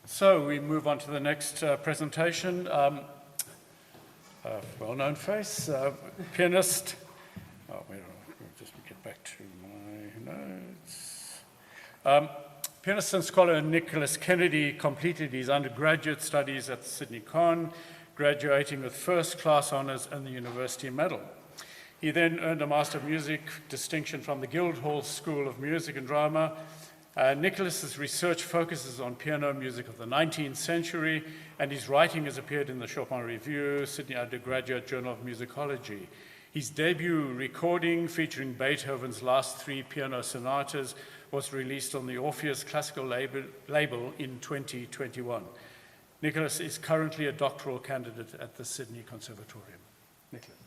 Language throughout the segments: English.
So we move on to the next presentation. Well-known face, pianist. Just get back to my notes. Pianist and scholar Nicholas Kennedy completed his undergraduate studies at Sydney Con, graduating with first-class honours and the University Medal. He then earned a Master of Music distinction from the Guildhall School of Music and Drama. Nicholas's research focuses on piano music of the 19th century, and his writing has appeared in the Chopin Review, Sydney Undergraduate Journal of Musicology. His debut recording, featuring Beethoven's last 3 piano sonatas, was released on the Orpheus Classical label in 2021. Nicholas is currently a doctoral candidate at the Sydney Conservatorium. Nicholas.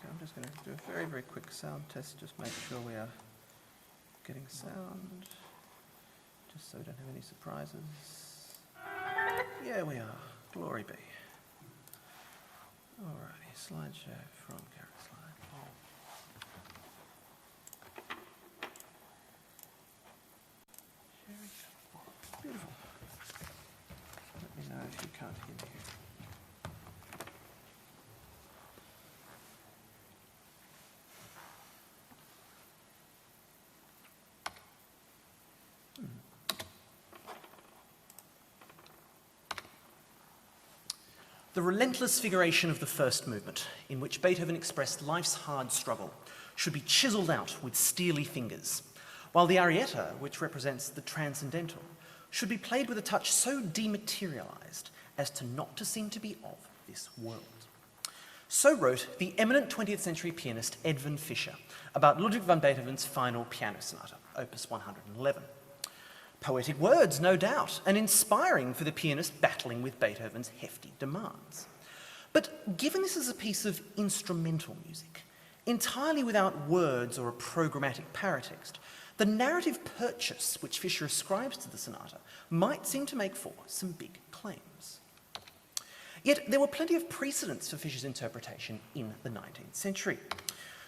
I'm just going to do a very, very quick sound test, just make sure we are getting sound, just so we don't have any surprises. Yeah, we are. Glory be. Alrighty, slideshow from Garrett's slide. Beautiful. Let me know if you can't hear me. The relentless figuration of the first movement, in which Beethoven expressed life's hard struggle, should be chiselled out with steely fingers, while the arietta, which represents the transcendental, should be played with a touch so dematerialised as to not to seem to be of this world. So wrote the eminent 20th century pianist Edwin Fischer about Ludwig van Beethoven's final piano sonata, opus 111. Poetic words, no doubt, and inspiring for the pianist battling with Beethoven's hefty demands. But given this is a piece of instrumental music, entirely without words or a programmatic paratext, the narrative purchase which Fischer ascribes to the sonata might seem to make for some big claims. Yet there were plenty of precedents for Fischer's interpretation in the 19th century.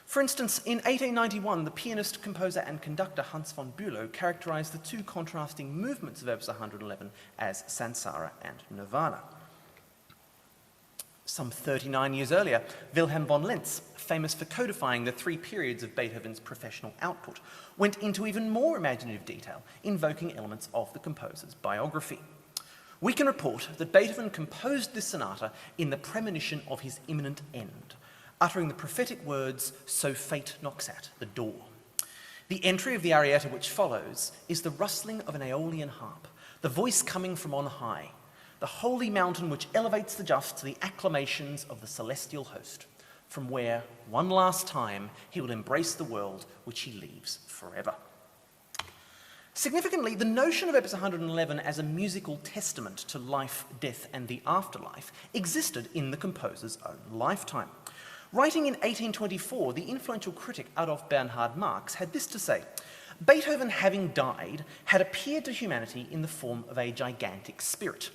For instance, in 1891, the pianist, composer and conductor Hans von Bülow characterised the 2 contrasting movements of Opus 111 as Sansara and Nirvana. Some 39 years earlier, Wilhelm von Lenz, famous for codifying the 3 periods of Beethoven's professional output, went into even more imaginative detail, invoking elements of the composer's biography. We can report that Beethoven composed this sonata in the premonition of his imminent end, uttering the prophetic words, "So fate knocks at the door." The entry of the arietta which follows is the rustling of an Aeolian harp, the voice coming from on high, the holy mountain which elevates the just to the acclamations of the celestial host, from where, one last time, he will embrace the world which he leaves forever. Significantly, the notion of Opus 111 as a musical testament to life, death, and the afterlife existed in the composer's own lifetime. Writing in 1824, the influential critic Adolf Bernhard Marx had this to say: Beethoven, having died, had appeared to humanity in the form of a gigantic spirit,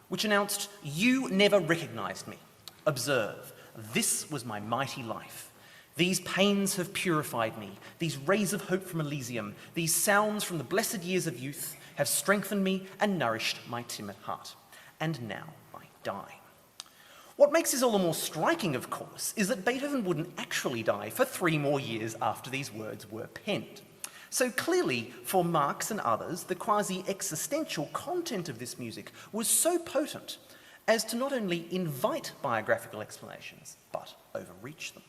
which announced, "You never recognized me. Observe, this was my mighty life. These pains have purified me. These rays of hope from Elysium, these sounds from the blessed years of youth have strengthened me and nourished my timid heart. And now I die." What makes this all the more striking, of course, is that Beethoven wouldn't actually die for 3 more years after these words were penned. So clearly, for Marx and others, the quasi-existential content of this music was so potent as to not only invite biographical explanations, but overreach them.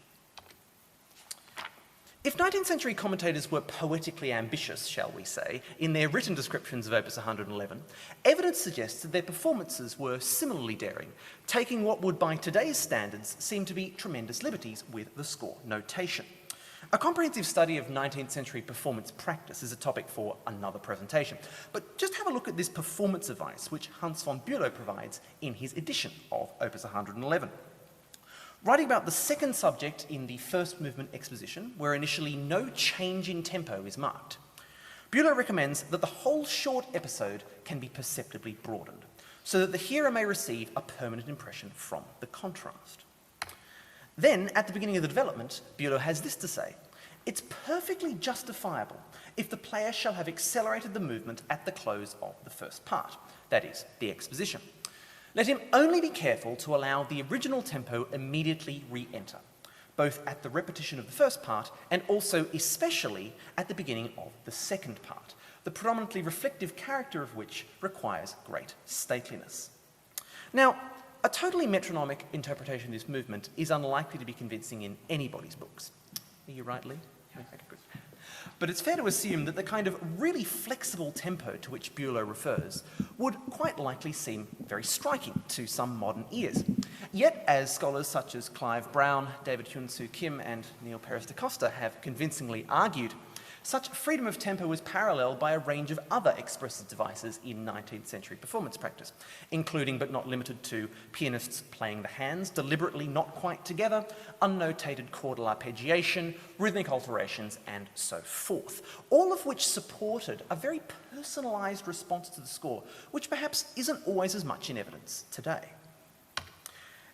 If 19th century commentators were poetically ambitious, shall we say, in their written descriptions of Opus 111, evidence suggests that their performances were similarly daring, taking what would by today's standards seem to be tremendous liberties with the score notation. A comprehensive study of 19th century performance practice is a topic for another presentation, but just have a look at this performance advice which Hans von Bülow provides in his edition of Opus 111. Writing about the second subject in the first movement exposition, where initially no change in tempo is marked, Bülow recommends that the whole short episode can be perceptibly broadened, so that the hearer may receive a permanent impression from the contrast. Then, at the beginning of the development, Bülow has this to say: "It's perfectly justifiable if the player shall have accelerated the movement at the close of the first part, that is, the exposition. Let him only be careful to allow the original tempo immediately re-enter, both at the repetition of the first part and also especially at the beginning of the second part, the predominantly reflective character of which requires great stateliness." Now, a totally metronomic interpretation of this movement is unlikely to be convincing in anybody's books. Are you right, Lee? Yeah. Okay, good. But it's fair to assume that the kind of really flexible tempo to which Bülow refers would quite likely seem very striking to some modern ears. Yet, as scholars such as Clive Brown, David Hyun-Soo Kim, and Neil Perez da Costa have convincingly argued, such freedom of tempo was paralleled by a range of other expressive devices in 19th century performance practice, including but not limited to pianists playing the hands deliberately not quite together, unnotated chordal arpeggiation, rhythmic alterations, and so forth, all of which supported a very personalised response to the score, which perhaps isn't always as much in evidence today.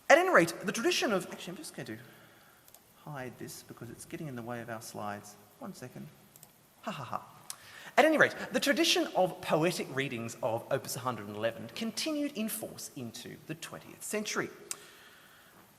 At any rate, the tradition of... Actually, I'm just going to hide this because it's getting in the way of our slides. 1 second. Ha ha ha. At any rate, the tradition of poetic readings of Opus 111 continued in force into the 20th century.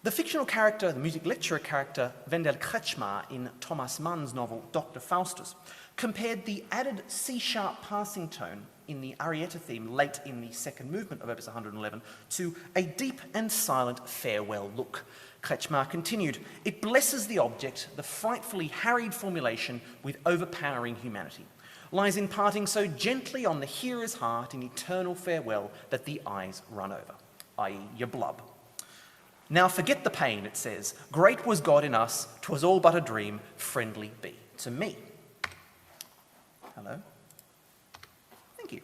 The fictional character, the music lecturer character, Wendell Kretschmar in Thomas Mann's novel Dr. Faustus, compared the added C-sharp passing tone in the Arietta theme late in the second movement of Opus 111 to a deep and silent farewell look. Kretschmar continued, "It blesses the object, the frightfully harried formulation, with overpowering humanity. Lies in parting so gently on the hearer's heart in eternal farewell that the eyes run over," i.e. your blub. "Now forget the pain," it says. "Great was God in us, 'twas all but a dream, friendly be to me." Hello? Thank you.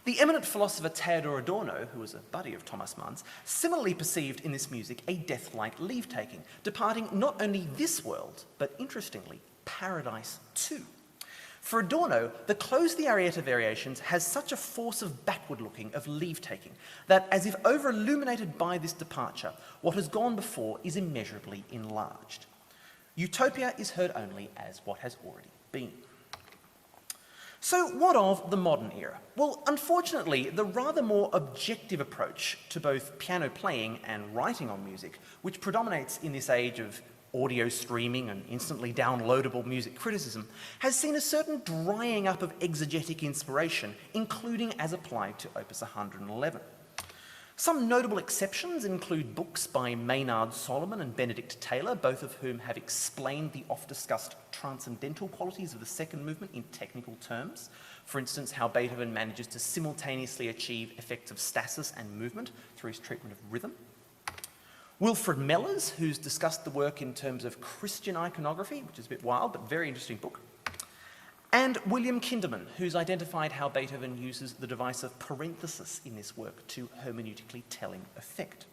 The eminent philosopher Theodor Adorno, who was a buddy of Thomas Mann's, similarly perceived in this music a death-like leave-taking, departing not only this world, but interestingly, paradise too. For Adorno, the close of the Arietta variations has such a force of backward-looking, of leave-taking, that as if over-illuminated by this departure, what has gone before is immeasurably enlarged. Utopia is heard only as what has already been. So what of the modern era? Well, unfortunately, the rather more objective approach to both piano playing and writing on music, which predominates in this age of audio streaming and instantly downloadable music criticism, has seen a certain drying up of exegetic inspiration, including as applied to Opus 111. Some notable exceptions include books by Maynard Solomon and Benedict Taylor, both of whom have explained the oft-discussed transcendental qualities of the second movement in technical terms. For instance, how Beethoven manages to simultaneously achieve effects of stasis and movement through his treatment of rhythm. Wilfred Mellers, who's discussed the work in terms of Christian iconography, which is a bit wild, but very interesting book. And William Kinderman, who's identified how Beethoven uses the device of parenthesis in this work to hermeneutically telling effect.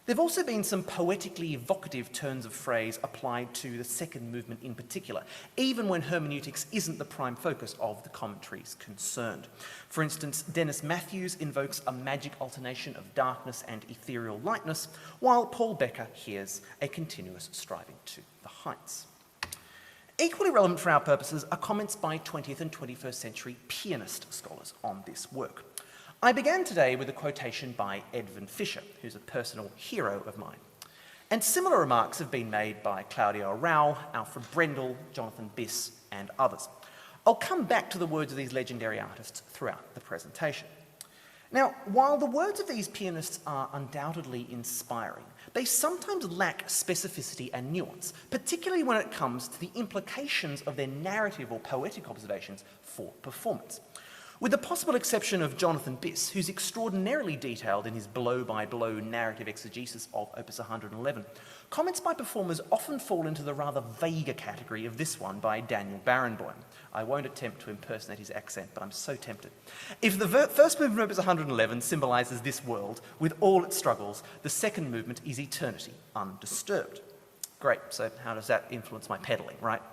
There have also been some poetically evocative turns of phrase applied to the second movement in particular, even when hermeneutics isn't the prime focus of the commentaries concerned. For instance, Dennis Matthews invokes a magic alternation of darkness and ethereal lightness, while Paul Becker hears a continuous striving to the heights. Equally relevant for our purposes are comments by 20th and 21st century pianist scholars on this work. I began today with a quotation by Edwin Fischer, who's a personal hero of mine. And similar remarks have been made by Claudio Arrau, Alfred Brendel, Jonathan Biss, and others. I'll come back to the words of these legendary artists throughout the presentation. Now, while the words of these pianists are undoubtedly inspiring, they sometimes lack specificity and nuance, particularly when it comes to the implications of their narrative or poetic observations for performance. With the possible exception of Jonathan Biss, who's extraordinarily detailed in his blow-by-blow narrative exegesis of Opus 111, comments by performers often fall into the rather vaguer category of this one by Daniel Barenboim. I won't attempt to impersonate his accent, but I'm so tempted. If the first movement of Opus 111 symbolises this world with all its struggles, the second movement is eternity, undisturbed. Great, so how does that influence my pedaling, right?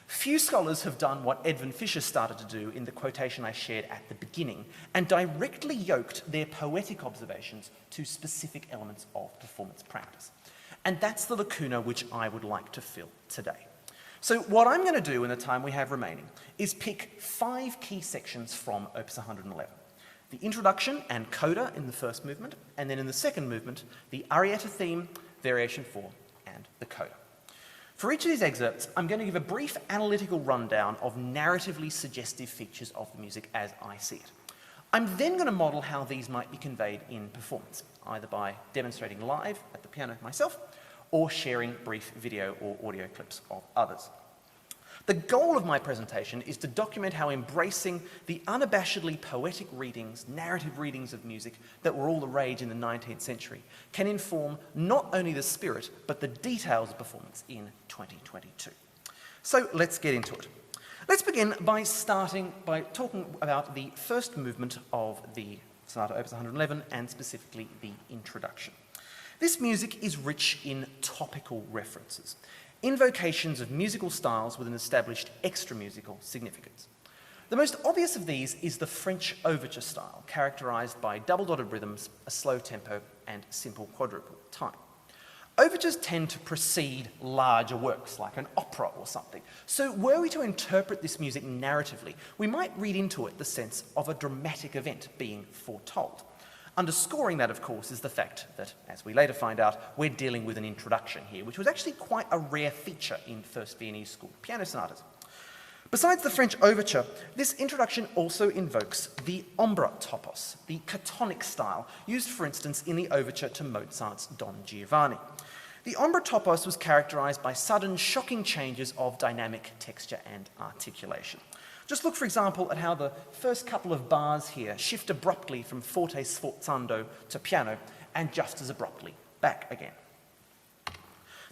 Few scholars have done what Edwin Fischer started to do in the quotation I shared at the beginning, and directly yoked their poetic observations to specific elements of performance practice. And that's the lacuna which I would like to fill today. So what I'm going to do in the time we have remaining is pick 5 key sections from Opus 111. The introduction and coda in the first movement, and then in the second movement, the arietta theme, variation 4, and the coda. For each of these excerpts, I'm going to give a brief analytical rundown of narratively suggestive features of the music as I see it. I'm then going to model how these might be conveyed in performance, either by demonstrating live at the piano myself, or sharing brief video or audio clips of others. The goal of my presentation is to document how embracing the unabashedly poetic readings, narrative readings of music that were all the rage in the 19th century can inform not only the spirit, but the details of performance in 2022. So let's get into it. Let's begin by starting by talking about the first movement of the Sonata Opus 111, and specifically the introduction. This music is rich in topical references, invocations of musical styles with an established extra-musical significance. The most obvious of these is the French overture style, characterized by double-dotted rhythms, a slow tempo, and simple quadruple time. Overtures tend to precede larger works, like an opera or something. So were we to interpret this music narratively, we might read into it the sense of a dramatic event being foretold. Underscoring that, of course, is the fact that, as we later find out, we're dealing with an introduction here, which was actually quite a rare feature in First Viennese School piano sonatas. Besides the French overture, this introduction also invokes the ombra topos, the catonic style, used, for instance, in the overture to Mozart's Don Giovanni. The ombra topos was characterized by sudden, shocking changes of dynamic texture and articulation. Just look, for example, at how the first couple of bars here shift abruptly from forte sforzando to piano, and just as abruptly back again.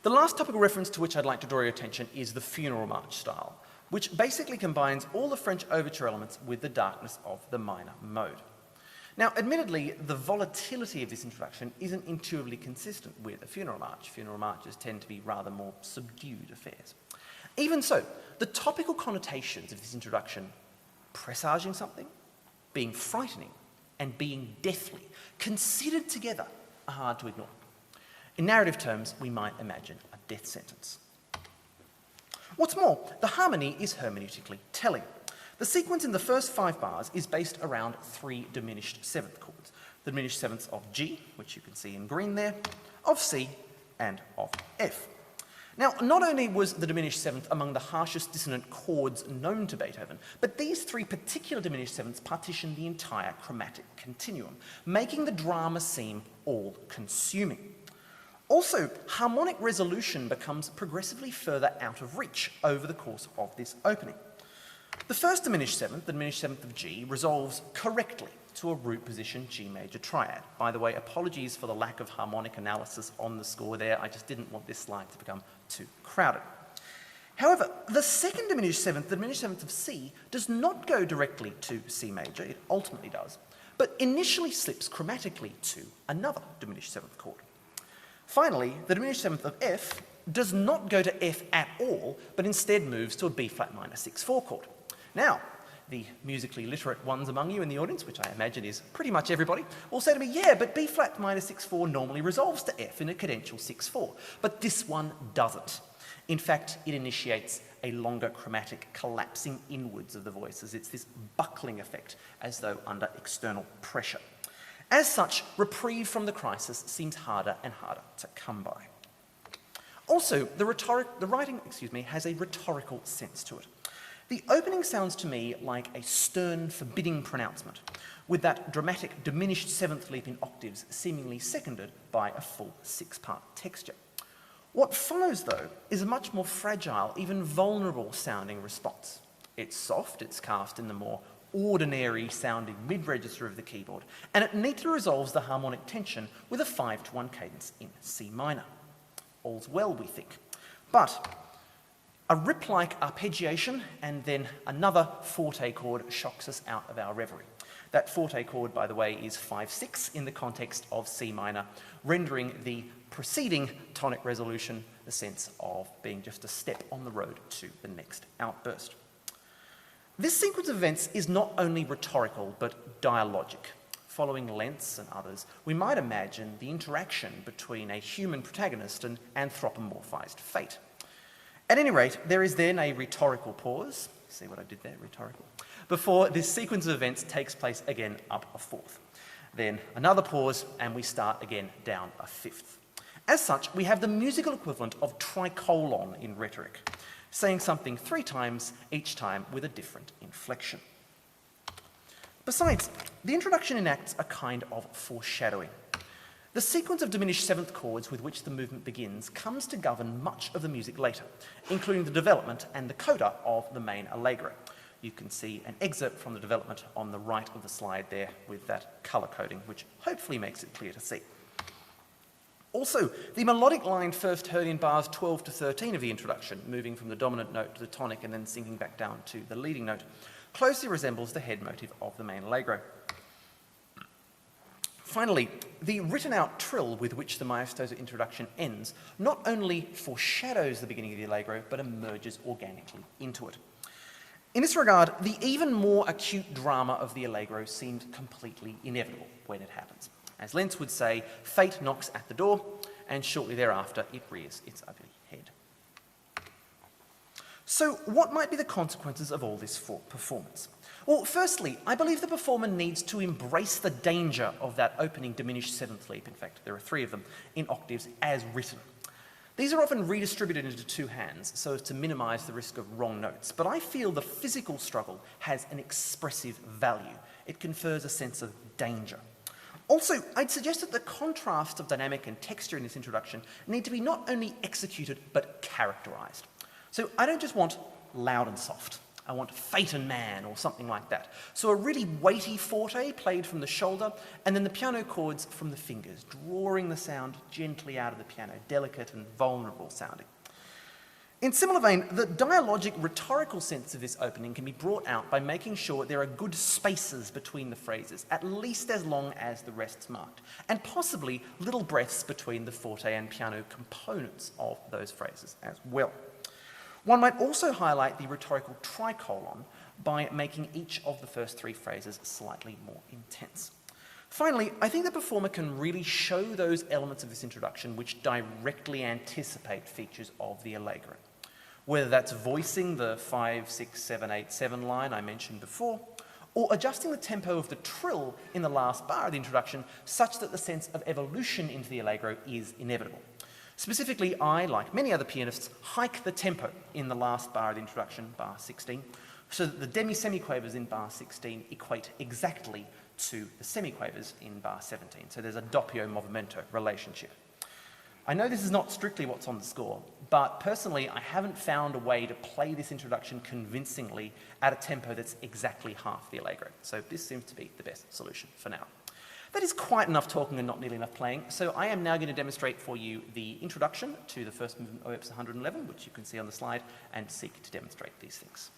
The last topical reference to which I'd like to draw your attention is the funeral march style, which basically combines all the French overture elements with the darkness of the minor mode. Now, admittedly, the volatility of this introduction isn't intuitively consistent with a funeral march. Funeral marches tend to be rather more subdued affairs. Even so, the topical connotations of this introduction, presaging something, being frightening, and being deathly, considered together, are hard to ignore. In narrative terms, we might imagine a death sentence. What's more, the harmony is hermeneutically telling. The sequence in the first 5 bars is based around 3 diminished seventh chords. The diminished sevenths of G, which you can see in green there, of C, and of F. Now, not only was the diminished seventh among the harshest dissonant chords known to Beethoven, but these 3 particular diminished sevenths partition the entire chromatic continuum, making the drama seem all-consuming. Also, harmonic resolution becomes progressively further out of reach over the course of this opening. The first diminished seventh, the diminished seventh of G, resolves correctly to a root position G major triad. By the way, apologies for the lack of harmonic analysis on the score there. I just didn't want this slide to become too crowded. However, the second diminished seventh, the diminished seventh of C, does not go directly to C major, it ultimately does, but initially slips chromatically to another diminished seventh chord. Finally, the diminished seventh of F does not go to F at all, but instead moves to a B flat minor 6/4 chord. Now, the musically literate ones among you in the audience, which I imagine is pretty much everybody, will say to me, yeah, but B flat minor 6/4 normally resolves to F in a cadential 6/4, but this one doesn't. In fact, it initiates a longer chromatic collapsing inwards of the voices. It's this buckling effect, as though under external pressure. As such, reprieve from the crisis seems harder and harder to come by. Also, the writing has a rhetorical sense to it. The opening sounds to me like a stern, forbidding pronouncement, with that dramatic diminished seventh leap in octaves seemingly seconded by a full 6-part texture. What follows, though, is a much more fragile, even vulnerable sounding response. It's soft, it's cast in the more ordinary sounding mid-register of the keyboard, and it neatly resolves the harmonic tension with a 5/1 cadence in C minor. All's well, we think. But a rip-like arpeggiation and then another forte chord shocks us out of our reverie. That forte chord, by the way, is 5/6 in the context of C minor, rendering the preceding tonic resolution the sense of being just a step on the road to the next outburst. This sequence of events is not only rhetorical, but dialogic. following Lenz and others, we might imagine the interaction between a human protagonist and anthropomorphized fate. At any rate, there is then a rhetorical pause, see what I did there, rhetorical, before this sequence of events takes place again up a fourth. Then another pause, and we start again down a fifth. As such, we have the musical equivalent of tricolon in rhetoric, saying something 3 times, each time with a different inflection. Besides, the introduction enacts a kind of foreshadowing. The sequence of diminished seventh chords with which the movement begins comes to govern much of the music later, including the development and the coda of the main allegro. You can see an excerpt from the development on the right of the slide there with that colour coding, which hopefully makes it clear to see. Also, the melodic line first heard in bars 12 to 13 of the introduction, moving from the dominant note to the tonic and then sinking back down to the leading note, closely resembles the head motive of the main allegro. Finally, the written-out trill with which the maestoso introduction ends not only foreshadows the beginning of the allegro, but emerges organically into it. In this regard, the even more acute drama of the allegro seemed completely inevitable when it happens. As Lenz would say, fate knocks at the door, and shortly thereafter it rears its ugly head. So what might be the consequences of all this performance? Well, firstly, I believe the performer needs to embrace the danger of that opening diminished seventh leap. In fact, there are 3 of them in octaves as written. These are often redistributed into 2 hands so as to minimize the risk of wrong notes, but I feel the physical struggle has an expressive value. It confers a sense of danger. Also, I'd suggest that the contrasts of dynamic and texture in this introduction need to be not only executed, but characterized. So I don't just want loud and soft. I want fate and man or something like that. So a really weighty forte played from the shoulder, and then the piano chords from the fingers, drawing the sound gently out of the piano, delicate and vulnerable sounding. In similar vein, the dialogic rhetorical sense of this opening can be brought out by making sure there are good spaces between the phrases, at least as long as the rest's marked, and possibly little breaths between the forte and piano components of those phrases as well. One might also highlight the rhetorical tricolon by making each of the first 3 phrases slightly more intense. Finally, I think the performer can really show those elements of this introduction which directly anticipate features of the allegro. Whether that's voicing the 5, 6, 7, 8, 7 line I mentioned before, or adjusting the tempo of the trill in the last bar of the introduction such that the sense of evolution into the allegro is inevitable. Specifically, I, like many other pianists, hike the tempo in the last bar of the introduction, bar 16, so that the demi-semiquavers in bar 16 equate exactly to the semiquavers in bar 17. So there's a doppio movimento relationship. I know this is not strictly what's on the score, but personally I haven't found a way to play this introduction convincingly at a tempo that's exactly half the allegro. So this seems to be the best solution for now. That is quite enough talking and not nearly enough playing, so I am now going to demonstrate for you the introduction to the first movement of Opus 111, which you can see on the slide, and seek to demonstrate these things.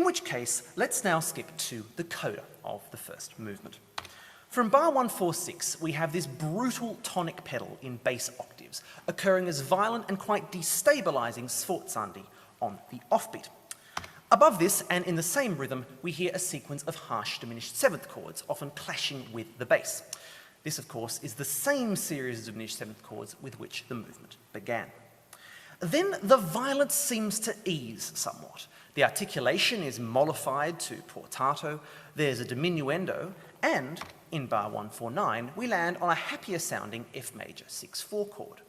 In which case, let's now skip to the coda of the first movement. From bar 146, we have this brutal tonic pedal in bass octaves, occurring as violent and quite destabilizing sforzandi on the offbeat. Above this, and in the same rhythm, we hear a sequence of harsh diminished seventh chords, often clashing with the bass. This, of course, is the same series of diminished seventh chords with which the movement began. Then the violence seems to ease somewhat. The articulation is mollified to portato, there's a diminuendo, and in bar 149, we land on a happier sounding F major 6/4 chord.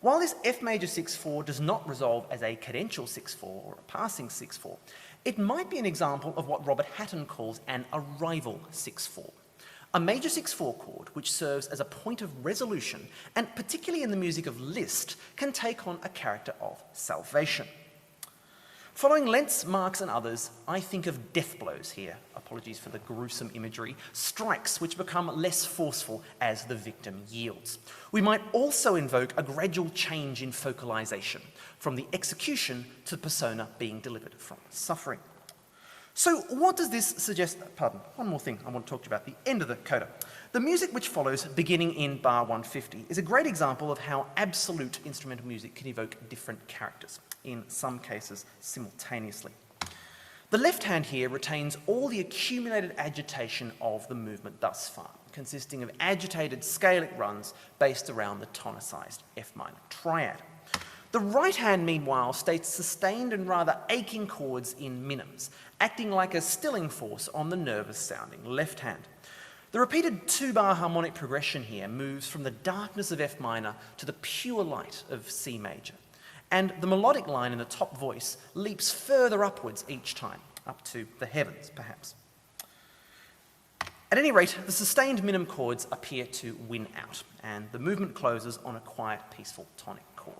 While this F major 6/4 does not resolve as a cadential 6/4 or a passing 6/4, it might be an example of what Robert Hatten calls an arrival 6/4. A major 6/4 chord which serves as a point of resolution, and particularly in the music of Liszt, can take on a character of salvation. Following Lenz, Marx and others, I think of death blows here, apologies for the gruesome imagery, strikes which become less forceful as the victim yields. We might also invoke a gradual change in focalization, from the execution to the persona being delivered from suffering. So what does this suggest? Pardon, one more thing I want to talk to you about, the end of the coda. The music which follows, beginning in bar 150, is a great example of how absolute instrumental music can evoke different characters, in some cases simultaneously. The left hand here retains all the accumulated agitation of the movement thus far, consisting of agitated scalic runs based around the tonicized F minor triad. The right hand, meanwhile, states sustained and rather aching chords in minims, acting like a stilling force on the nervous sounding left hand. The repeated two-bar harmonic progression here moves from the darkness of F minor to the pure light of C major. And the melodic line in the top voice leaps further upwards each time, up to the heavens, perhaps. At any rate, the sustained minim chords appear to win out, and the movement closes on a quiet, peaceful tonic chord.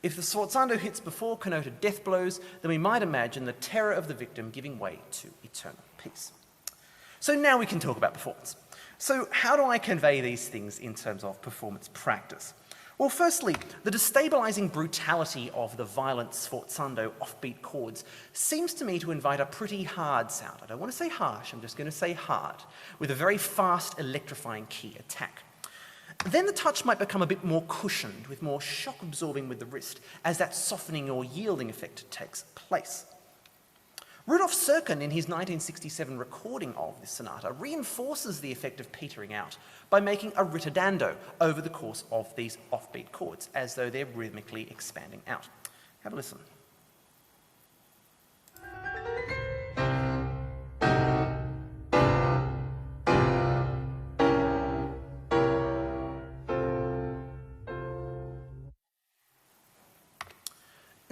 If the sforzando hits before connoted death blows, then we might imagine the terror of the victim giving way to eternal peace. So now we can talk about performance. So how do I convey these things in terms of performance practice? Well, firstly, the destabilizing brutality of the violent sforzando offbeat chords seems to me to invite a pretty hard sound. I don't want to say harsh, I'm just going to say hard, with a very fast electrifying key attack. Then the touch might become a bit more cushioned, with more shock absorbing with the wrist, as that softening or yielding effect takes place. Rudolf Serkin, in his 1967 recording of this sonata, reinforces the effect of petering out by making a ritardando over the course of these offbeat chords, as though they're rhythmically expanding out. Have a listen.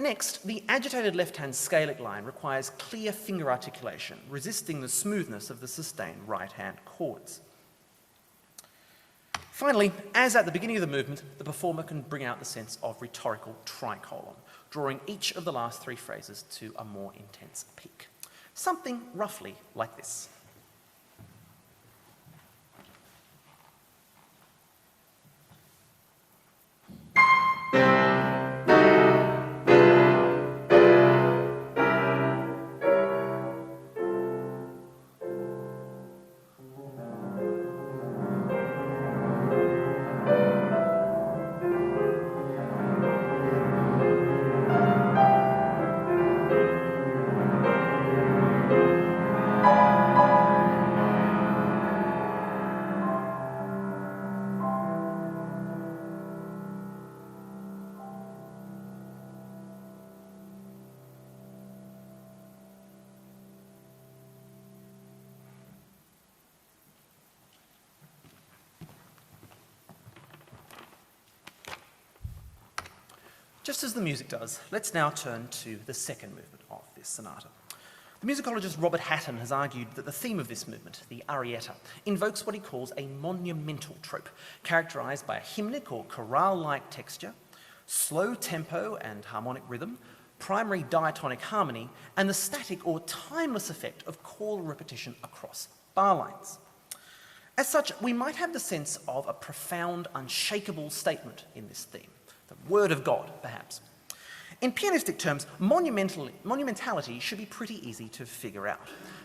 Next, the agitated left-hand scalic line requires clear finger articulation, resisting the smoothness of the sustained right-hand chords. Finally, as at the beginning of the movement, the performer can bring out the sense of rhetorical tricolon, drawing each of the last three phrases to a more intense peak. Something roughly like this. Just as the music does, let's now turn to the second movement of this sonata. The musicologist Robert Hatten has argued that the theme of this movement, the arietta, invokes what he calls a monumental trope, characterized by a hymnic or chorale-like texture, slow tempo and harmonic rhythm, primary diatonic harmony, and the static or timeless effect of chord repetition across bar lines. As such, we might have the sense of a profound, unshakable statement in this theme. The word of God, perhaps. In pianistic terms, monumentality should be pretty easy to figure out.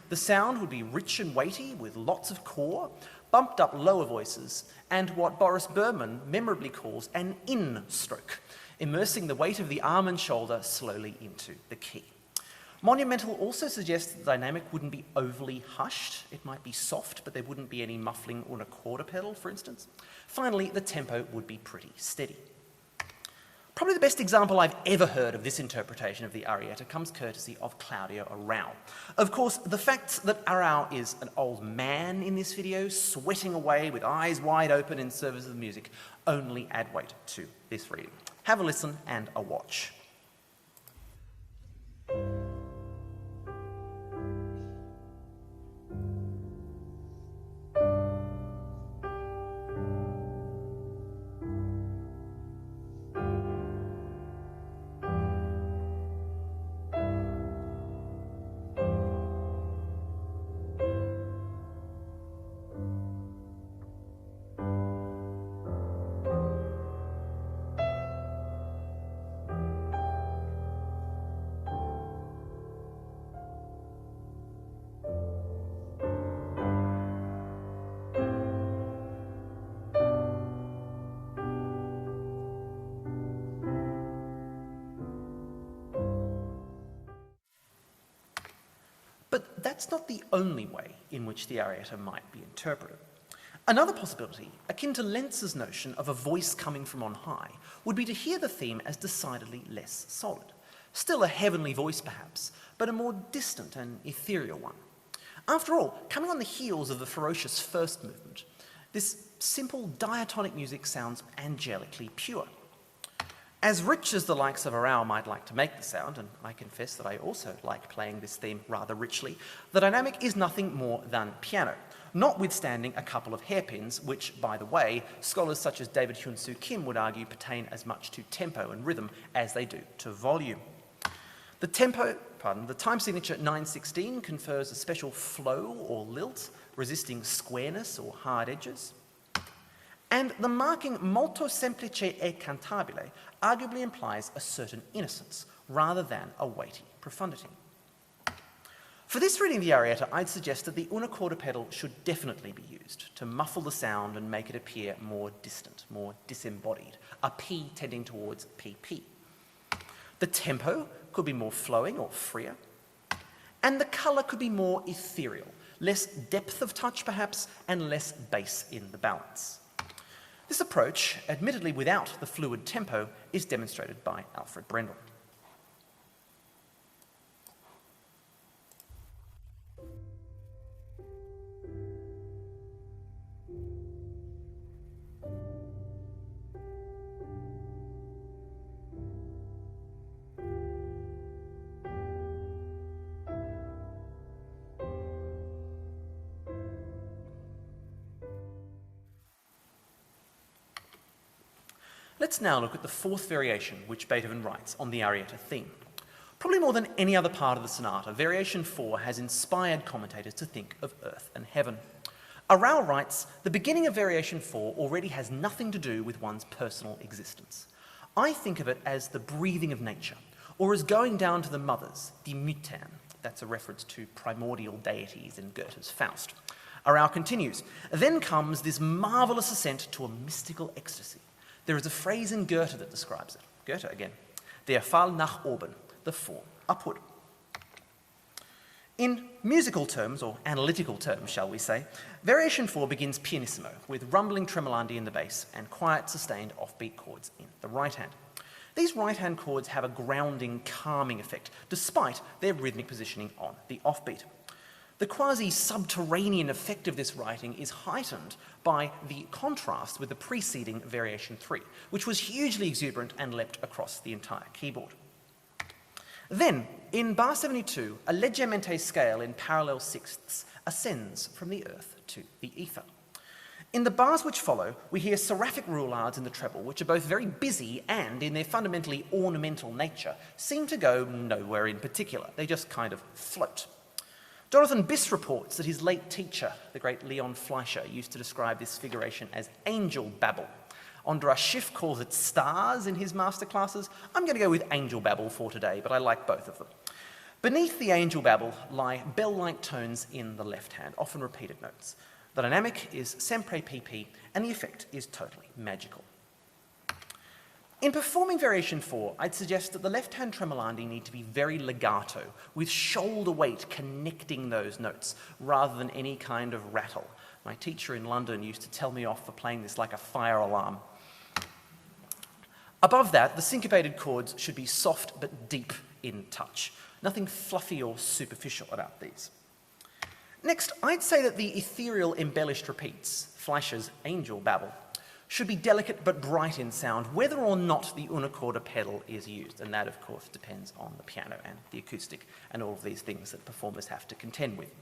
The sound would be rich and weighty with lots of core, bumped up lower voices, and what Boris Berman memorably calls an in-stroke, immersing the weight of the arm and shoulder slowly into the key. Monumental also suggests that the dynamic wouldn't be overly hushed. It might be soft, but there wouldn't be any muffling on a quarter pedal, for instance. Finally, the tempo would be pretty steady. Probably the best example I've ever heard of this interpretation of the arietta comes courtesy of Claudio Arrau. Of course, the fact that Arrau is an old man in this video, sweating away with eyes wide open in service of the music, only add weight to this reading. Have a listen and a watch. But that's not the only way in which the arietta might be interpreted. Another possibility, akin to Lenz's notion of a voice coming from on high, would be to hear the theme as decidedly less solid. Still a heavenly voice perhaps, but a more distant and ethereal one. After all, coming on the heels of the ferocious first movement, this simple diatonic music sounds angelically pure. As rich as the likes of Arrau might like to make the sound, and I confess that I also like playing this theme rather richly, the dynamic is nothing more than piano, notwithstanding a couple of hairpins, which, by the way, scholars such as David Hyun-Soo Kim would argue pertain as much to tempo and rhythm as they do to volume. The time signature 9/16 confers a special flow or lilt, resisting squareness or hard edges. And the marking molto semplice e cantabile arguably implies a certain innocence rather than a weighty profundity. For this reading of the arietta, I'd suggest that the una quarta pedal should definitely be used to muffle the sound and make it appear more distant, more disembodied, a P tending towards PP. The tempo could be more flowing or freer, and the colour could be more ethereal, less depth of touch perhaps, and less bass in the balance. This approach, admittedly without the fluid tempo, is demonstrated by Alfred Brendel. Let's now look at the fourth variation which Beethoven writes on the arietta theme. Probably more than any other part of the sonata, variation 4 has inspired commentators to think of earth and heaven. Arrau writes, the beginning of variation 4 already has nothing to do with one's personal existence. I think of it as the breathing of nature, or as going down to the mothers, die Müttern. That's a reference to primordial deities in Goethe's Faust. Arrau continues, then comes this marvellous ascent to a mystical ecstasy. There is a phrase in Goethe that describes it. Goethe again. Der Fall nach oben, the fall upward. In musical terms, or analytical terms, shall we say, variation 4 begins pianissimo, with rumbling tremolandi in the bass and quiet, sustained offbeat chords in the right hand. These right-hand chords have a grounding, calming effect, despite their rhythmic positioning on the offbeat. The quasi-subterranean effect of this writing is heightened by the contrast with the preceding variation 3, which was hugely exuberant and leapt across the entire keyboard. Then, in bar 72, a leggermente scale in parallel sixths ascends from the earth to the ether. In the bars which follow, we hear seraphic roulades in the treble, which are both very busy and, in their fundamentally ornamental nature, seem to go nowhere in particular. They just kind of float. Jonathan Biss reports that his late teacher, the great Leon Fleischer, used to describe this figuration as angel babble. Andras Schiff calls it stars in his masterclasses. I'm going to go with angel babble for today, but I like both of them. Beneath the angel babble lie bell-like tones in the left hand, often repeated notes. The dynamic is sempre pp, and the effect is totally magical. In performing Variation 4, I'd suggest that the left-hand tremolandi need to be very legato, with shoulder weight connecting those notes, rather than any kind of rattle. My teacher in London used to tell me off for playing this like a fire alarm. Above that, the syncopated chords should be soft but deep in touch. Nothing fluffy or superficial about these. Next, I'd say that the ethereal embellished repeats, Fleischer's angel babble, should be delicate but bright in sound, whether or not the unicorda pedal is used. And that, of course, depends on the piano and the acoustic and all of these things that performers have to contend with.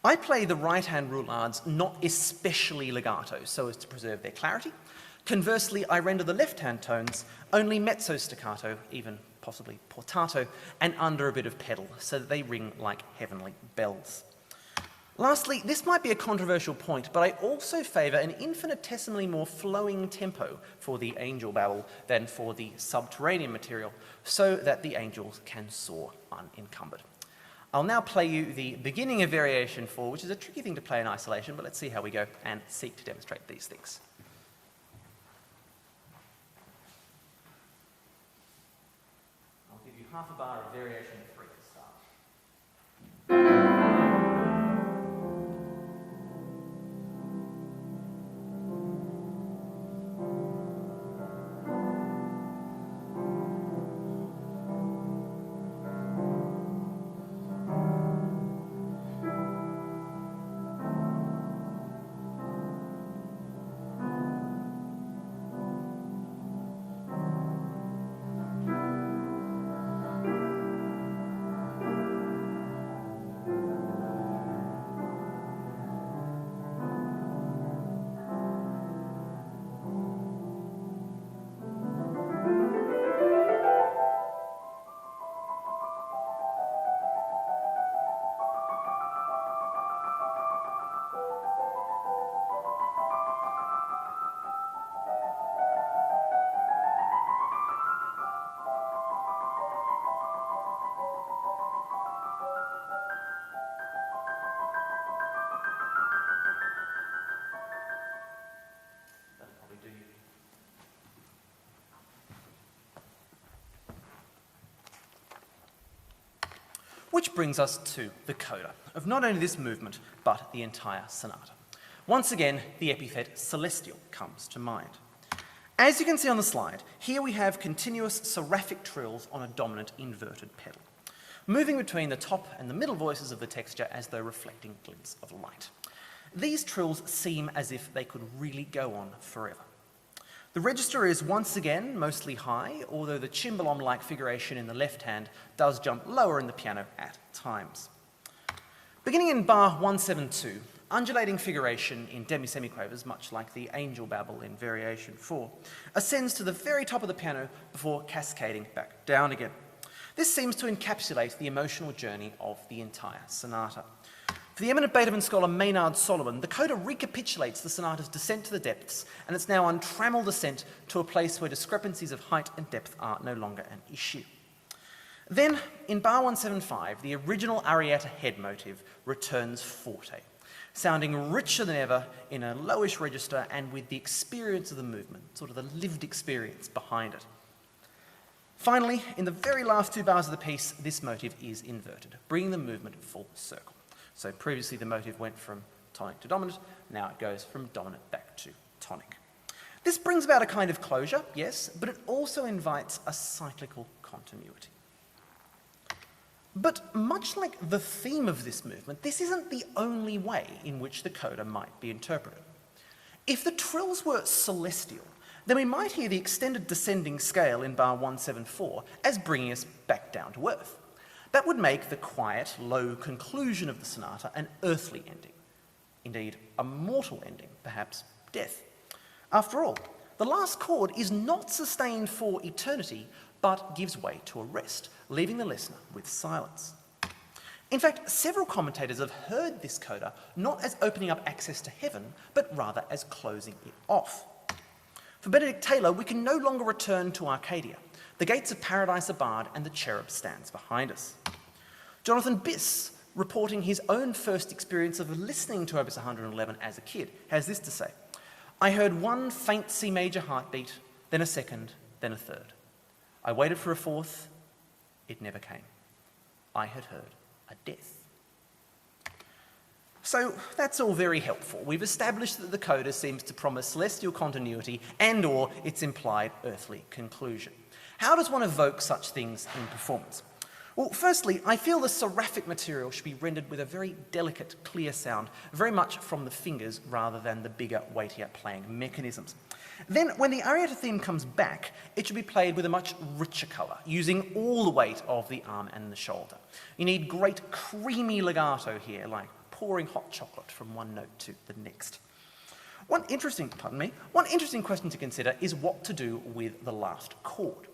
I play the right-hand roulades not especially legato, so as to preserve their clarity. Conversely, I render the left-hand tones only mezzo staccato, even possibly portato, and under a bit of pedal, so that they ring like heavenly bells. Lastly, this might be a controversial point, but I also favour an infinitesimally more flowing tempo for the angel babble than for the subterranean material, so that the angels can soar unencumbered. I'll now play you the beginning of Variation 4, which is a tricky thing to play in isolation, but let's see how we go and seek to demonstrate these things. I'll give you half a bar of Variation 3 to start. Which brings us to the coda of not only this movement, but the entire sonata. Once again, the epithet celestial comes to mind. As you can see on the slide, here we have continuous seraphic trills on a dominant inverted pedal, moving between the top and the middle voices of the texture as though reflecting glints of light. These trills seem as if they could really go on forever. The register is once again mostly high, although the cimbalom-like figuration in the left hand does jump lower in the piano at times. Beginning in bar 172, undulating figuration in demi-semiquavers, much like the angel babble in Variation 4, ascends to the very top of the piano before cascading back down again. This seems to encapsulate the emotional journey of the entire sonata. For the eminent Beethoven scholar Maynard Solomon, the coda recapitulates the sonata's descent to the depths and its now untrammeled ascent to a place where discrepancies of height and depth are no longer an issue. Then, in bar 175, the original arietta head motive returns forte, sounding richer than ever in a lowish register and with the experience of the movement, sort of the lived experience behind it. Finally, in the very last two bars of the piece, this motive is inverted, bringing the movement full circle. So previously the motive went from tonic to dominant, now it goes from dominant back to tonic. This brings about a kind of closure, yes, but it also invites a cyclical continuity. But much like the theme of this movement, this isn't the only way in which the coda might be interpreted. If the trills were celestial, then we might hear the extended descending scale in bar 174 as bringing us back down to earth. That would make the quiet, low conclusion of the sonata an earthly ending. Indeed, a mortal ending, perhaps death. After all, the last chord is not sustained for eternity, but gives way to a rest, leaving the listener with silence. In fact, several commentators have heard this coda not as opening up access to heaven, but rather as closing it off. For Benedict Taylor, we can no longer return to Arcadia. The gates of paradise are barred and the cherub stands behind us. Jonathan Biss, reporting his own first experience of listening to Opus 111 as a kid, has this to say: I heard one faint C major heartbeat, then a second, then a third. I waited for a fourth, it never came. I had heard a death. So that's all very helpful. We've established that the coda seems to promise celestial continuity and/or its implied earthly conclusion. How does one evoke such things in performance? Well, firstly, I feel the seraphic material should be rendered with a very delicate, clear sound, very much from the fingers rather than the bigger, weightier playing mechanisms. Then, when the arietta theme comes back, it should be played with a much richer colour, using all the weight of the arm and the shoulder. You need great creamy legato here, like pouring hot chocolate from one note to the next. One interesting question to consider is what to do with the last chord.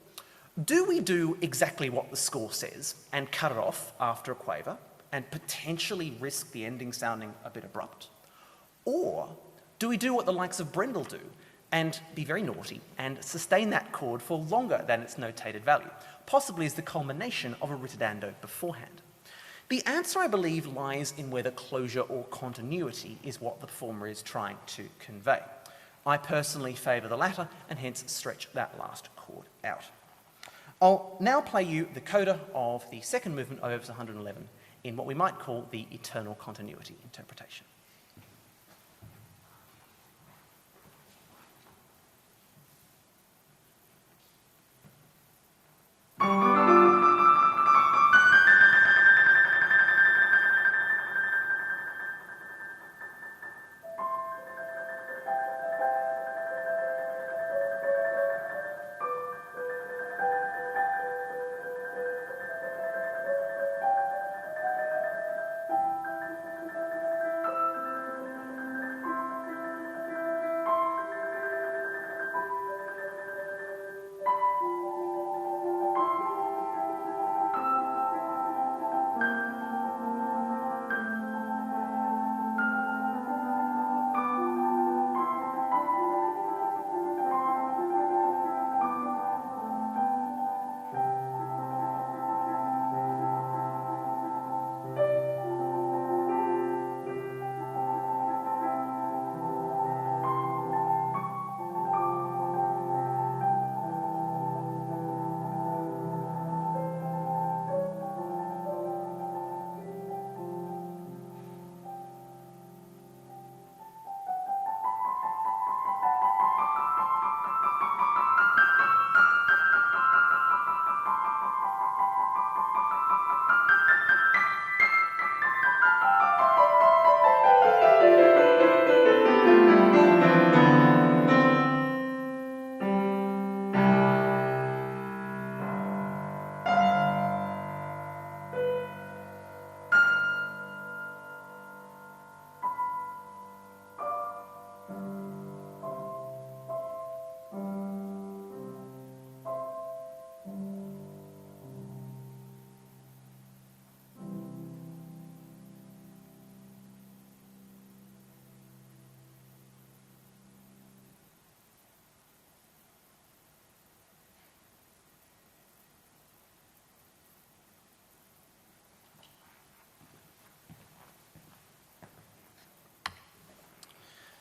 Do we do exactly what the score says and cut it off after a quaver and potentially risk the ending sounding a bit abrupt? Or do we do what the likes of Brendel do and be very naughty and sustain that chord for longer than its notated value, possibly as the culmination of a ritardando beforehand? The answer, I believe, lies in whether closure or continuity is what the performer is trying to convey. I personally favour the latter and hence stretch that last chord out. I'll now play you the coda of the second movement of Opus 111 in what we might call the eternal continuity interpretation.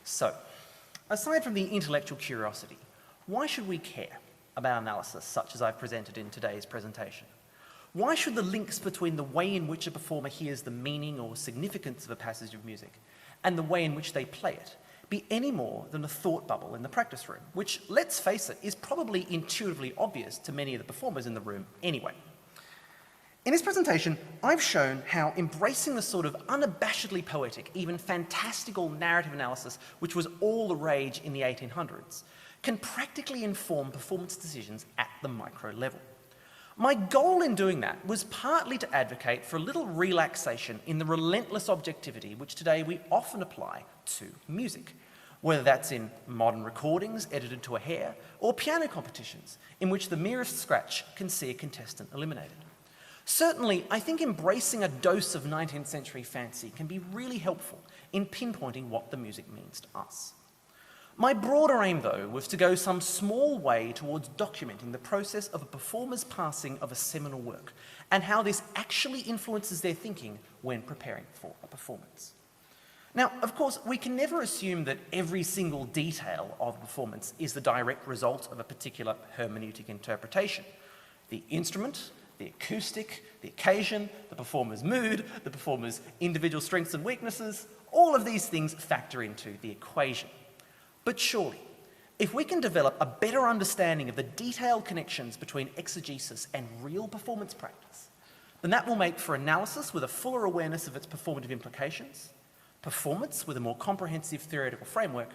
So, aside from the intellectual curiosity, why should we care about analysis such as I've presented in today's presentation? Why should the links between the way in which a performer hears the meaning or significance of a passage of music and the way in which they play it be any more than a thought bubble in the practice room, which, let's face it, is probably intuitively obvious to many of the performers in the room anyway? In this presentation, I've shown how embracing the sort of unabashedly poetic, even fantastical narrative analysis, which was all the rage in the 1800s, can practically inform performance decisions at the micro level. My goal in doing that was partly to advocate for a little relaxation in the relentless objectivity which today we often apply to music, whether that's in modern recordings edited to a hair, or piano competitions in which the merest scratch can see a contestant eliminated. Certainly, I think embracing a dose of 19th century fancy can be really helpful in pinpointing what the music means to us. My broader aim, though, was to go some small way towards documenting the process of a performer's passing of a seminal work and how this actually influences their thinking when preparing for a performance. Now, of course, we can never assume that every single detail of a performance is the direct result of a particular hermeneutic interpretation. The instrument, the acoustic, the occasion, the performer's mood, the performer's individual strengths and weaknesses, all of these things factor into the equation. But surely, if we can develop a better understanding of the detailed connections between exegesis and real performance practice, then that will make for analysis with a fuller awareness of its performative implications, performance with a more comprehensive theoretical framework,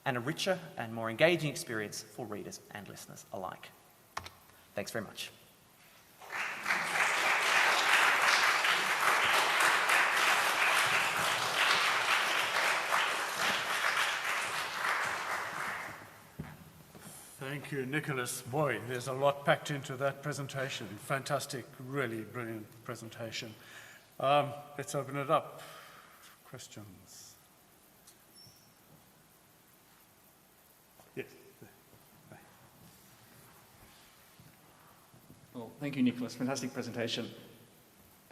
and a richer and more engaging experience for readers and listeners alike. Thanks very much. Thank you, Nicholas. Boy, there's a lot packed into that presentation. Fantastic, really brilliant presentation. Let's open it up. Questions? Yes. Well, thank you, Nicholas. Fantastic presentation.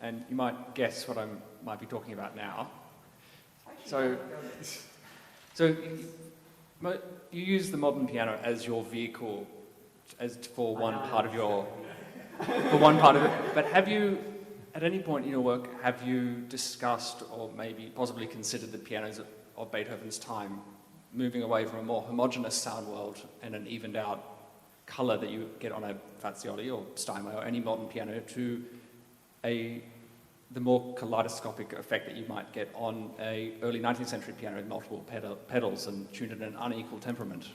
And you might guess what I might be talking about now. So you use the modern piano as your vehicle, for one part of it. But have you, at any point in your work, have you discussed or maybe possibly considered the pianos of Beethoven's time, moving away from a more homogeneous sound world and an evened out colour that you get on a Fazioli or Steinway or any modern piano to the more kaleidoscopic effect that you might get on a early 19th century piano with multiple pedals and tuned in an unequal temperament?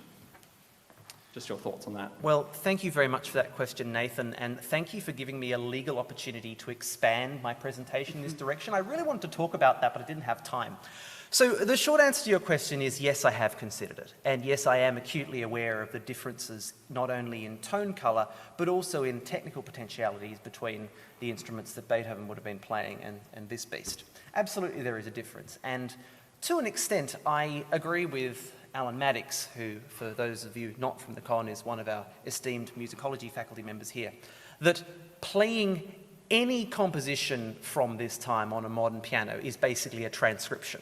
Just your thoughts on that. Well, thank you very much for that question, Nathan, and thank you for giving me a legal opportunity to expand my presentation in this direction. I really wanted to talk about that, but I didn't have time. So the short answer to your question is yes, I have considered it. And yes, I am acutely aware of the differences not only in tone colour, but also in technical potentialities between the instruments that Beethoven would have been playing and this beast. Absolutely there is a difference. And to an extent, I agree with Alan Maddox, who, for those of you not from the con, is one of our esteemed musicology faculty members here, that playing any composition from this time on a modern piano is basically a transcription.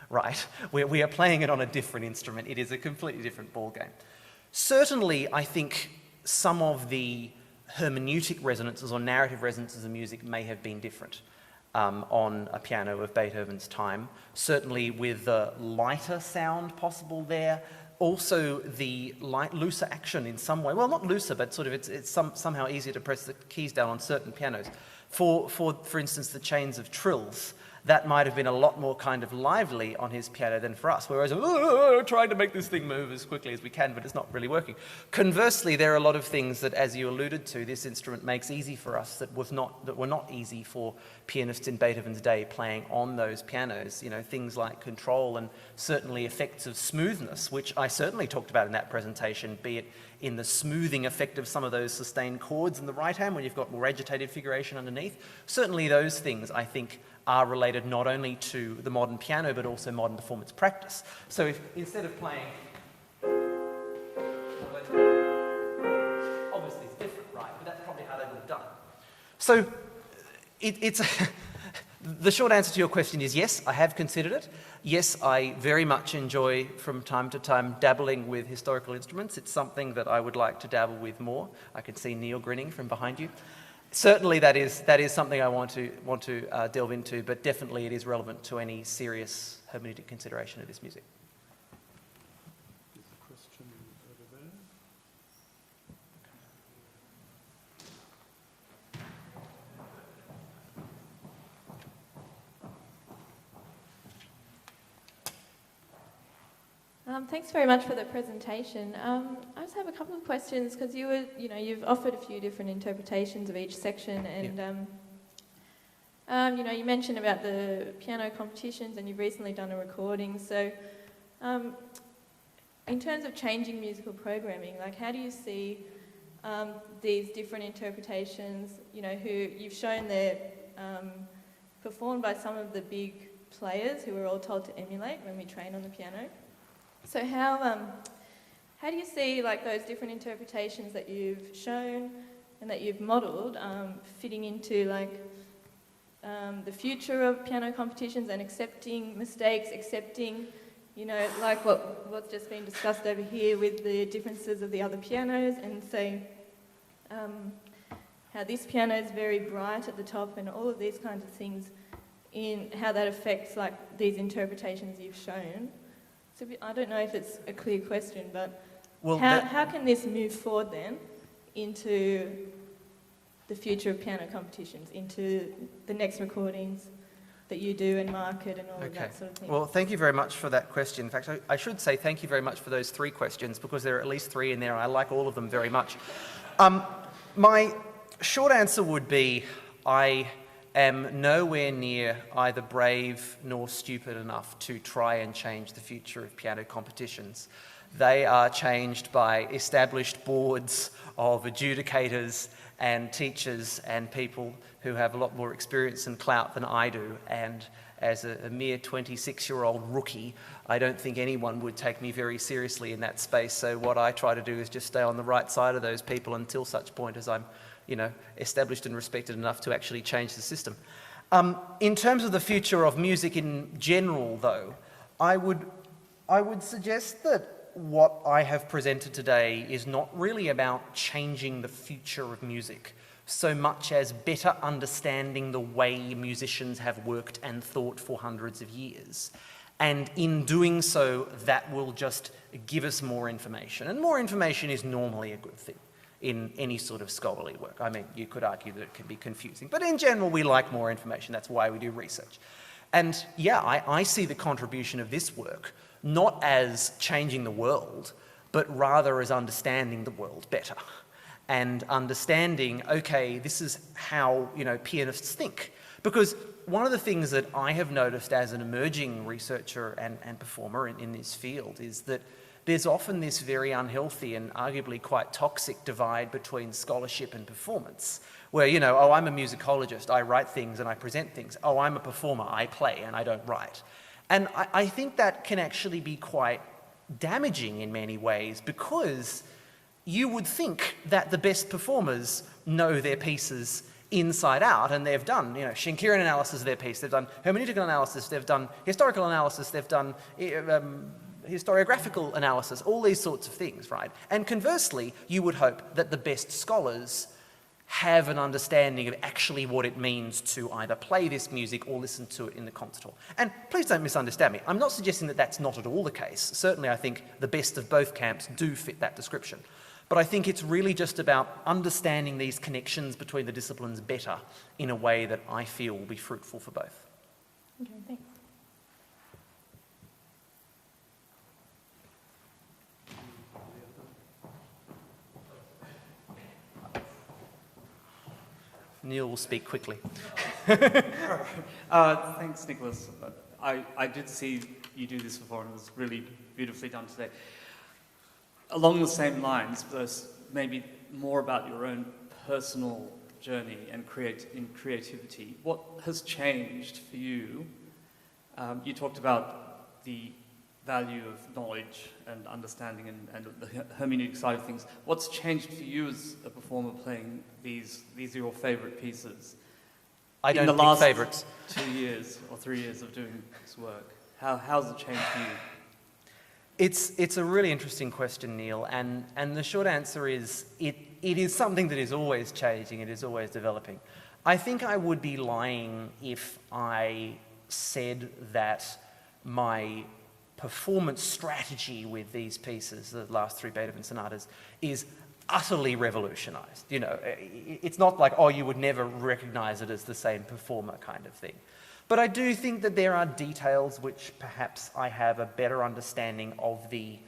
Right? We are playing it on a different instrument. It is a completely different ballgame. Certainly, I think some of the hermeneutic resonances or narrative resonances of music may have been different on a piano of Beethoven's time. Certainly with the lighter sound possible there. Also the looser action in some way. Well, not looser, but sort of it's somehow easier to press the keys down on certain pianos. For instance, the chains of trills. That might have been a lot more kind of lively on his piano than for us, whereas trying to make this thing move as quickly as we can, but it's not really working. Conversely, there are a lot of things that, as you alluded to, this instrument makes easy for us that were not easy for pianists in Beethoven's day playing on those pianos. You know, things like control and certainly effects of smoothness, which I certainly talked about in that presentation, be it in the smoothing effect of some of those sustained chords in the right hand when you've got more agitated figuration underneath. Certainly those things, I think, are related not only to the modern piano, but also modern performance practice. So if instead of playing, obviously it's different, right? But that's probably how they would have done it. So it's the short answer to your question is yes, I have considered it. Yes, I very much enjoy from time to time dabbling with historical instruments. It's something that I would like to dabble with more. I can see Neil grinning from behind you. Certainly that is something I want to delve into, but definitely it is relevant to any serious hermeneutic consideration of this music. There's a question over there. Thanks very much for the presentation. I just have a couple of questions because you've offered a few different interpretations of each section, and you mentioned about the piano competitions, and you've recently done a recording. So, in terms of changing musical programming, like how do you see these different interpretations? You know, who you've shown they're performed by some of the big players who we're all told to emulate when we train on the piano. So how do you see like those different interpretations that you've shown and that you've modelled fitting into like the future of piano competitions and accepting mistakes, accepting, you know, like what's just been discussed over here with the differences of the other pianos, and say how this piano is very bright at the top and all of these kinds of things, in how that affects like these interpretations you've shown. So I don't know if it's a clear question, but how can this move forward then into the future of piano competitions, into the next recordings that you do and market and all of that sort of thing? Well, thank you very much for that question. In fact, I should say thank you very much for those 3 questions, because there are at least 3 in there. I like all of them very much. My short answer would be I am nowhere near either brave nor stupid enough to try and change the future of piano competitions. They are changed by established boards of adjudicators and teachers and people who have a lot more experience and clout than I do. And as a mere 26-year-old rookie, I don't think anyone would take me very seriously in that space. So what I try to do is just stay on the right side of those people until such point as I'm, you know, established and respected enough to actually change the system. In terms of the future of music in general, though, I would suggest that what I have presented today is not really about changing the future of music so much as better understanding the way musicians have worked and thought for hundreds of years. And in doing so, that will just give us more information. And more information is normally a good thing in any sort of scholarly work. I mean, you could argue that it can be confusing, but in general, we like more information. That's why we do research. And yeah, I see the contribution of this work not as changing the world, but rather as understanding the world better. And understanding, okay, this is how, you know, pianists think. Because one of the things that I have noticed as an emerging researcher and performer in this field is that there's often this very unhealthy and arguably quite toxic divide between scholarship and performance, where, you know, oh, I'm a musicologist, I write things and I present things. Oh, I'm a performer, I play and I don't write. And I think that can actually be quite damaging in many ways, because you would think that the best performers know their pieces inside out, and they've done, you know, Schenkerian analysis of their piece, they've done hermeneutical analysis, they've done historical analysis, they've done historiographical analysis, all these sorts of things, right? And conversely, you would hope that the best scholars have an understanding of actually what it means to either play this music or listen to it in the concert hall. And please don't misunderstand me. I'm not suggesting that that's not at all the case. Certainly, I think the best of both camps do fit that description. But I think it's really just about understanding these connections between the disciplines better in a way that I feel will be fruitful for both. Okay, thanks. Neil will speak quickly. Thanks, Nicholas. I did see you do this before, and it was really beautifully done today. Along the same lines, but maybe more about your own personal journey and creativity. What has changed for you? You talked about the value of knowledge and understanding and the hermeneutic side of things. What's changed for you as a performer playing these are your favourite pieces? I don't in the pick last favourites. 2 years or 3 years of doing this work, how's it changed for you? It's a really interesting question, Neil, and the short answer is it is something that is always changing, it is always developing. I think I would be lying if I said that my performance strategy with these pieces, the last 3 Beethoven sonatas, is utterly revolutionized. You know, it's not like, oh, you would never recognize it as the same performer kind of thing. But I do think that there are details which perhaps I have a better understanding of the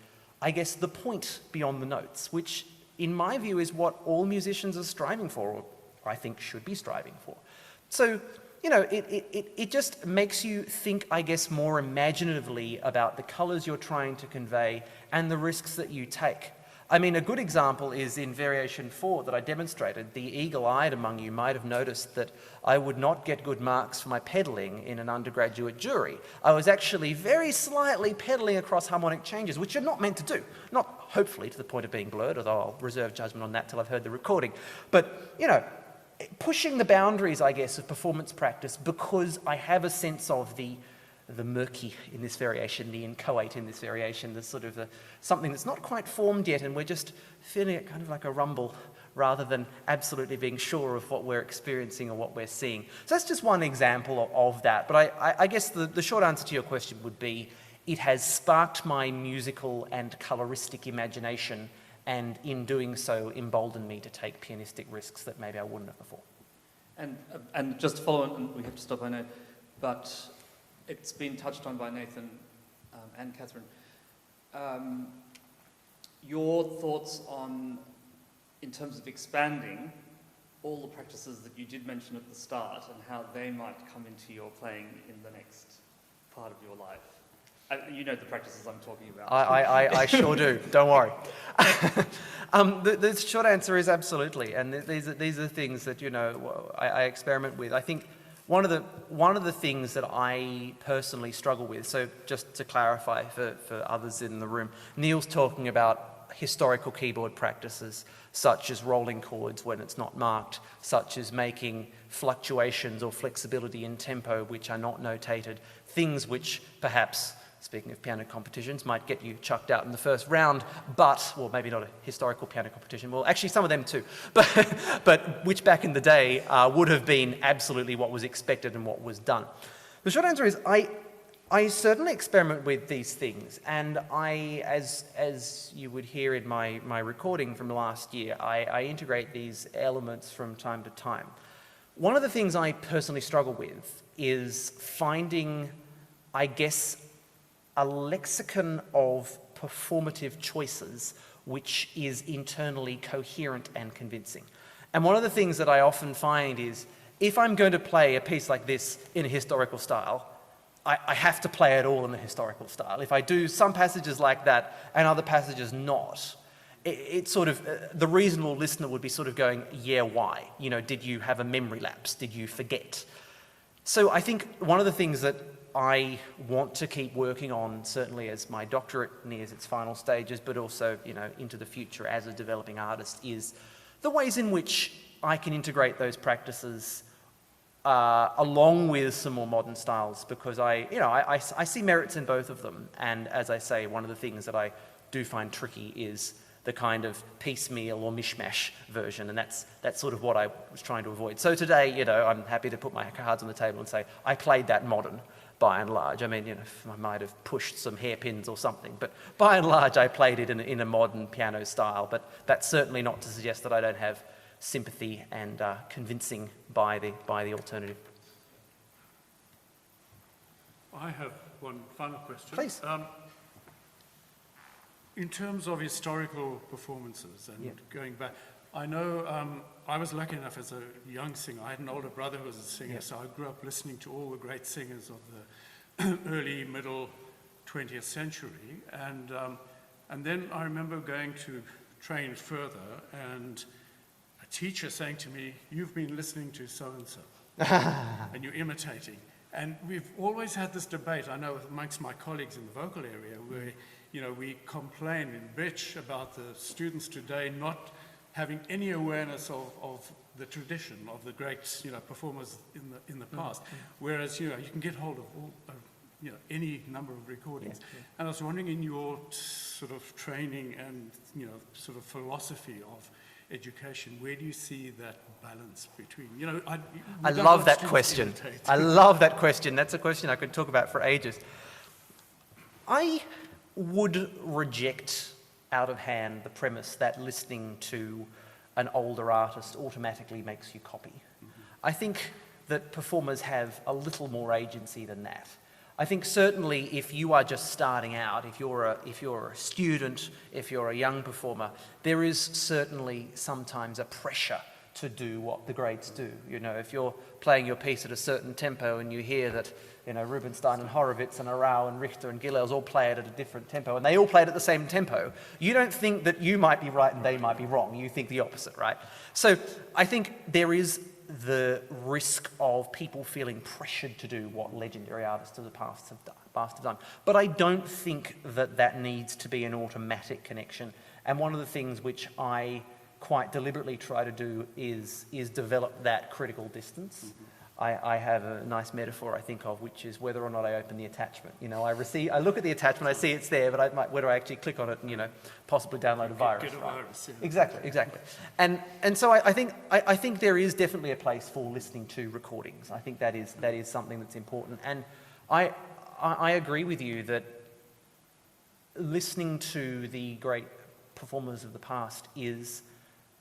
point beyond the notes, which in my view is what all musicians are striving for, or I think should be striving for. So, you know, it just makes you think, I guess, more imaginatively about the colours you're trying to convey and the risks that you take. I mean, a good example is in variation 4 that I demonstrated. The eagle-eyed among you might have noticed that I would not get good marks for my pedaling in an undergraduate jury. I was actually very slightly pedaling across harmonic changes, which you're not meant to do. Not hopefully to the point of being blurred, although I'll reserve judgment on that till I've heard the recording. But, you know, pushing the boundaries, I guess, of performance practice because I have a sense of the murky in this variation, the inchoate in this variation, the sort of something that's not quite formed yet, and we're just feeling it kind of like a rumble rather than absolutely being sure of what we're experiencing or what we're seeing. So that's just one example of that. But I guess the short answer to your question would be it has sparked my musical and coloristic imagination, and in doing so emboldened me to take pianistic risks that maybe I wouldn't have before. And just to follow on, and we have to stop, I know, but it's been touched on by Nathan and Catherine. Your thoughts on, in terms of expanding all the practices that you did mention at the start and how they might come into your playing in the next part of your life. You know the practices I'm talking about. I sure do, don't worry. The short answer is absolutely, and these are things that, you know, I experiment with. I think one of the things that I personally struggle with, so just to clarify for others in the room, Neil's talking about historical keyboard practices such as rolling chords when it's not marked, such as making fluctuations or flexibility in tempo which are not notated, things which perhaps, speaking of piano competitions, might get you chucked out in the first round, but, well, maybe not a historical piano competition, well, actually some of them too, but which back in the day would have been absolutely what was expected and what was done. The short answer is I certainly experiment with these things, and as you would hear in my recording from last year, I integrate these elements from time to time. One of the things I personally struggle with is finding, I guess, a lexicon of performative choices which is internally coherent and convincing. And one of the things that I often find is if I'm going to play a piece like this in a historical style, I have to play it all in a historical style. If I do some passages like that and other passages not, it's sort of, the reasonable listener would be sort of going, yeah, why? You know, did you have a memory lapse? Did you forget? So I think one of the things that I want to keep working on, certainly as my doctorate nears its final stages, but also, you know, into the future as a developing artist, is the ways in which I can integrate those practices along with some more modern styles, because I see merits in both of them. And as I say, one of the things that I do find tricky is the kind of piecemeal or mishmash version, and that's sort of what I was trying to avoid. So today, you know, I'm happy to put my cards on the table and say, I played that modern, by and large. I mean, you know, I might have pushed some hairpins or something, but by and large, I played it in a modern piano style. But that's certainly not to suggest that I don't have sympathy and convincing by the alternative. I have one final question. Please. In terms of historical performances and going back, I know I was lucky enough as a young singer. I had an older brother who was a singer, so I grew up listening to all the great singers of the early, middle 20th century. And then I remember going to train further and a teacher saying to me, you've been listening to so-and-so, and you're imitating. And we've always had this debate, I know amongst my colleagues in the vocal area, where, you know, we complain and bitch about the students today not having any awareness of the tradition of the great, you know, performers in the past. Whereas, you know, you can get hold of all, you know, any number of recordings. And I was wondering, in your sort of training and, you know, sort of philosophy of education, where do you see that balance between, you know, I love that question. I love that question. That's a question I could talk about for ages. I would reject out of hand the premise that listening to an older artist automatically makes you copy. I think that performers have a little more agency than that. I think certainly if you are just starting out, if you're a student, if you're a young performer, there is certainly sometimes a pressure to do what the greats do. You know, if you're playing your piece at a certain tempo and you hear that, you know, Rubinstein and Horowitz and Arau and Richter and Gilels all play it at a different tempo, and they all play it at the same tempo, you don't think that you might be right and they might be wrong. You think the opposite, right? So I think there is the risk of people feeling pressured to do what legendary artists of the past have done. But I don't think that that needs to be an automatic connection. And one of the things which I quite deliberately try to do is develop that critical distance. I have a nice metaphor I think of, which is whether or not I open the attachment. You know, I look at the attachment, I see it's there, but whether I actually click on it and, you know, possibly download a virus. Get a virus, yeah. Exactly. And so I think there is definitely a place for listening to recordings. I think that is something that's important. And I agree with you that listening to the great performers of the past is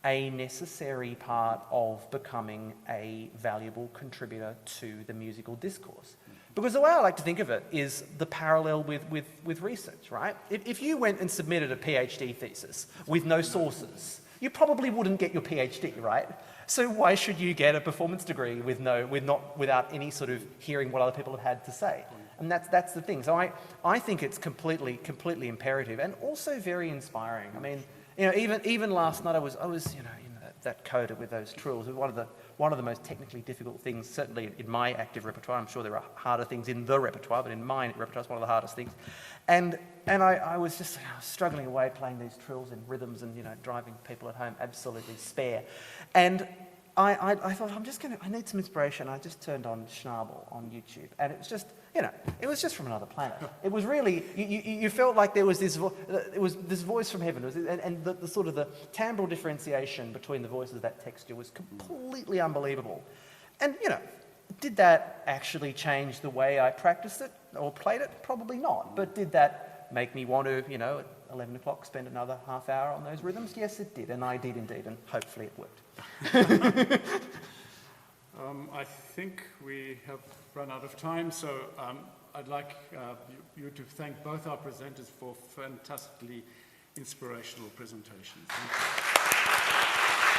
a necessary part of becoming a valuable contributor to the musical discourse. Because the way I like to think of it is the parallel with research, right? If you went and submitted a PhD thesis with no sources, you probably wouldn't get your PhD, right? So why should you get a performance degree without any sort of hearing what other people have had to say? And that's the thing. So I think it's completely imperative and also very inspiring. I mean, you know, even last night I was you know that coda with those trills was one of the most technically difficult things, certainly in my active repertoire. I'm sure there are harder things in the repertoire, but in my repertoire it's one of the hardest things. And I was just struggling away playing these trills and rhythms and, you know, driving people at home absolutely spare. And I thought, I need some inspiration. I just turned on Schnabel on YouTube, and it was just, you know, it was just from another planet. It was really, you felt like there was this voice from heaven, and the sort of the timbral differentiation between the voices of that texture was completely unbelievable. And, you know, did that actually change the way I practiced it or played it? Probably not. But did that make me want to, you know, at 11 o'clock spend another half hour on those rhythms? Yes, it did, and I did indeed, and hopefully it worked. I think we have run out of time, so I'd like you to thank both our presenters for fantastically inspirational presentations. Thank you.